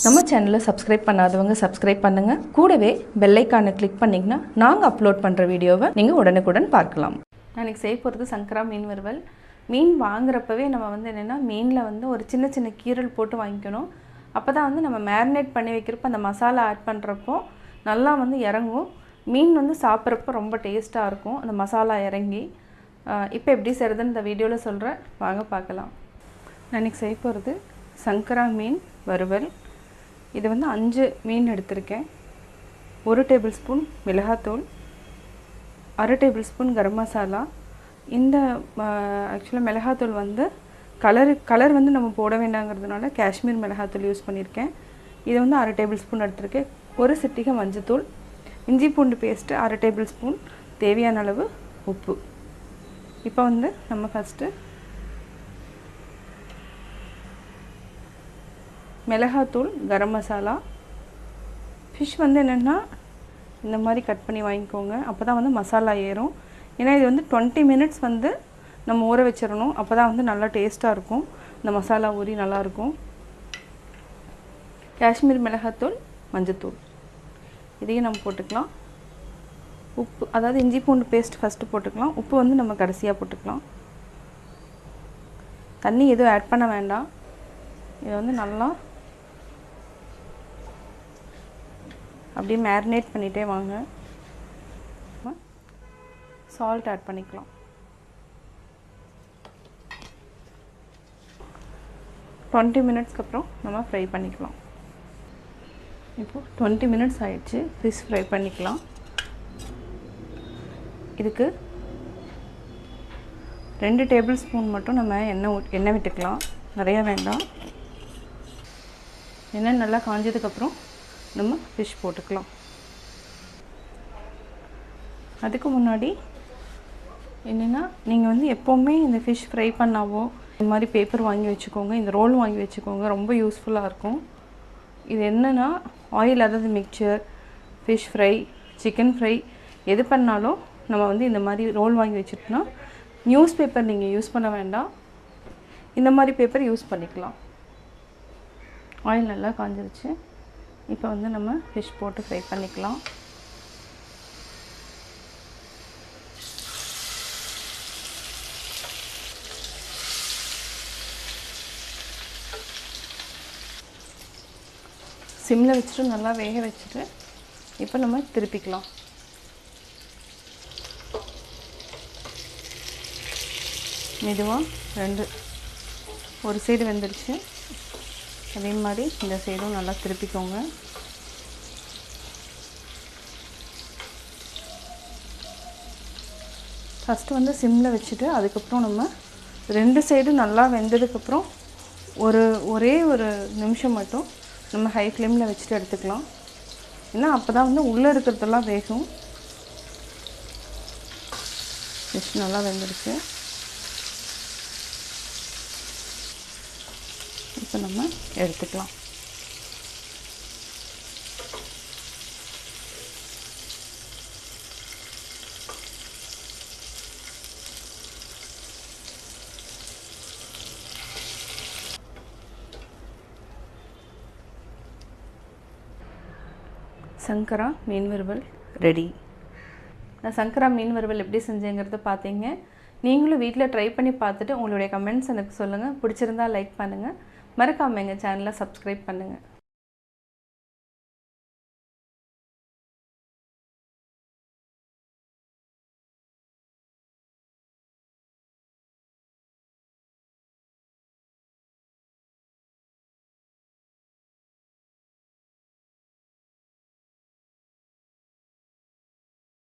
நம்ம சேனலை சப்ஸ்கிரைப் பண்ணாதவங்க சப்ஸ்கிரைப் பண்ணுங்கள். கூடவே பெல் ஐக்கானை கிளிக் பண்ணிங்கன்னா நாங்கள் அப்லோட் பண்ணுற வீடியோவை நீங்கள் உடனுக்குடன் பார்க்கலாம். நான் இன்றைக்கி செய்ய போகிறது சங்கரா மீன் வறுவல். மீன் வாங்குறப்பவே நம்ம என்னென்னா மீனில் ஒரு சின்ன சின்ன கீரல் போட்டு வாங்கிக்கணும். அப்போ தான் நம்ம மேரினேட் பண்ணி வைக்கிறப்போ அந்த மசாலா ஆட் பண்ணுறப்போ நல்லா இறங்கும். மீன் சாப்பிட்றப்போ ரொம்ப டேஸ்ட்டாக இருக்கும் அந்த மசாலா இறங்கி. இப்போ எப்படி செய்கிறதுன்னு இந்த வீடியோவில் சொல்கிறேன், வாங்க பார்க்கலாம். நான் இன்றைக்கி செய்ய போகிறது சங்கரா மீன் வறுவல். இது 5 மீன் எடுத்திருக்கேன். 1 டேபிள் ஸ்பூன் மிளகாத்தூள், 1/2 டேபிள் ஸ்பூன் கரம் மசாலா. இந்த ஆக்சுவலாக மிளகாத்தூள் கலர் நம்ம போட வேண்டாங்கிறதுனால காஷ்மீர் மிளகாத்தூள் யூஸ் பண்ணியிருக்கேன். இது 1/2 டேபிள் ஸ்பூன் எடுத்திருக்கேன். 1 சிட்டிகை மஞ்சத்தூள், இஞ்சி பூண்டு பேஸ்ட்டு 1/2 டேபிள் ஸ்பூன், தேவையான அளவு உப்பு. இப்போ நம்ம ஃபஸ்ட்டு மிளகாத்தூள், கரம் மசாலா, ஃபிஷ் என்னென்னா இந்த மாதிரி கட் பண்ணி வாங்கிக்கோங்க. அப்போ தான் மசாலா ஏறும். ஏன்னா இது 20 மினிட்ஸ் நம்ம ஊற வச்சிடணும். அப்போ தான் நல்லா டேஸ்ட்டாக இருக்கும். இந்த மசாலா ஊறி நல்லாயிருக்கும். காஷ்மீர் மிளகாத்தூள், மஞ்சத்தூள் இதையும் நம்ம போட்டுக்கலாம். உப்பு, அதாவது இஞ்சி பூண்டு பேஸ்ட் ஃபஸ்ட்டு போட்டுக்கலாம். உப்பு நம்ம கடைசியாக போட்டுக்கலாம். தண்ணி எதுவும் ஆட் பண்ண வேண்டாம். இதை நல்லா அப்படியே மேரினேட் பண்ணிகிட்டே வாங்க. சால்ட் ஆட் பண்ணிக்கலாம். டுவெண்ட்டி மினிட்ஸ்க்கு அப்புறம் நம்ம ஃப்ரை பண்ணிக்கலாம். இப்போது 20 மினிட்ஸ் ஆயிடுச்சு. ஃபிஷ் ஃப்ரை பண்ணிக்கலாம். இதுக்கு 2 டேபிள் ஸ்பூன் மட்டும் நம்ம எண்ணெய் விட்டுக்கலாம். நிறையா வேண்டாம். எண்ணெய் நல்லா காஞ்சதுக்கப்புறம் நம்ம ஃபிஷ் போட்டுக்கலாம். அதுக்கு முன்னாடி என்னென்னா நீங்கள் எப்போவுமே இந்த ஃபிஷ் ஃப்ரை பண்ணாவோ இந்த மாதிரி பேப்பர் வாங்கி வச்சுக்கோங்க. இந்த ரோல் வாங்கி வச்சுக்கோங்க. ரொம்ப யூஸ்ஃபுல்லாக இருக்கும். இது என்னென்னா ஆயில், அதாவது mixture, fish fry, chicken fry எது பண்ணாலும் நம்ம இந்த மாதிரி ரோல் வாங்கி வச்சுட்டோம்னா நியூஸ் பேப்பர் நீங்கள் யூஸ் பண்ண வேண்டாம். இந்த மாதிரி பேப்பர் யூஸ் பண்ணிக்கலாம். ஆயில் நல்லா காஞ்சிருச்சு. இப்போ நம்ம ஃபிஷ் போட்டு ஃப்ரை பண்ணிக்கலாம். சிம்மில் வச்சுட்டு நல்லா வேக வச்சுட்டு இப்போ நம்ம திருப்பிக்கலாம். மெதுவாக ஒரு சைடு வெந்துடுச்சு. அதே மாதிரி இந்த சைடும் நல்லா திருப்பிக்கோங்க. ஃபஸ்ட்டு சிம்மில் வச்சுட்டு அதுக்கப்புறம் நம்ம 2 சைடும் நல்லா வெந்ததுக்கப்புறம் ஒரே ஒரு நிமிஷம் மட்டும் நம்ம ஹை ஃப்ளேமில் வச்சுட்டு எடுத்துக்கலாம். ஏன்னா அப்போ தான் உள்ளே இருக்கிறதெல்லாம் வேகும். ஃபிஷ் நல்லா வெந்துடுச்சு. இப்போ நம்ம எடுத்துக்கலாம். சங்கரா மீன் வறுவல் ரெடி. நான் சங்கரா மீன் வறுவல் எப்படி செஞ்சேங்கிறத பார்த்தீங்க. நீங்களும் வீட்டில் ட்ரை பண்ணி பார்த்துட்டு உங்களுடைய கமெண்ட்ஸ் எனக்கு சொல்லுங்கள். பிடிச்சிருந்தால் லைக் பண்ணுங்கள். மறக்காமல் எங்கள் சேனலை சப்ஸ்கிரைப் பண்ணுங்கள்.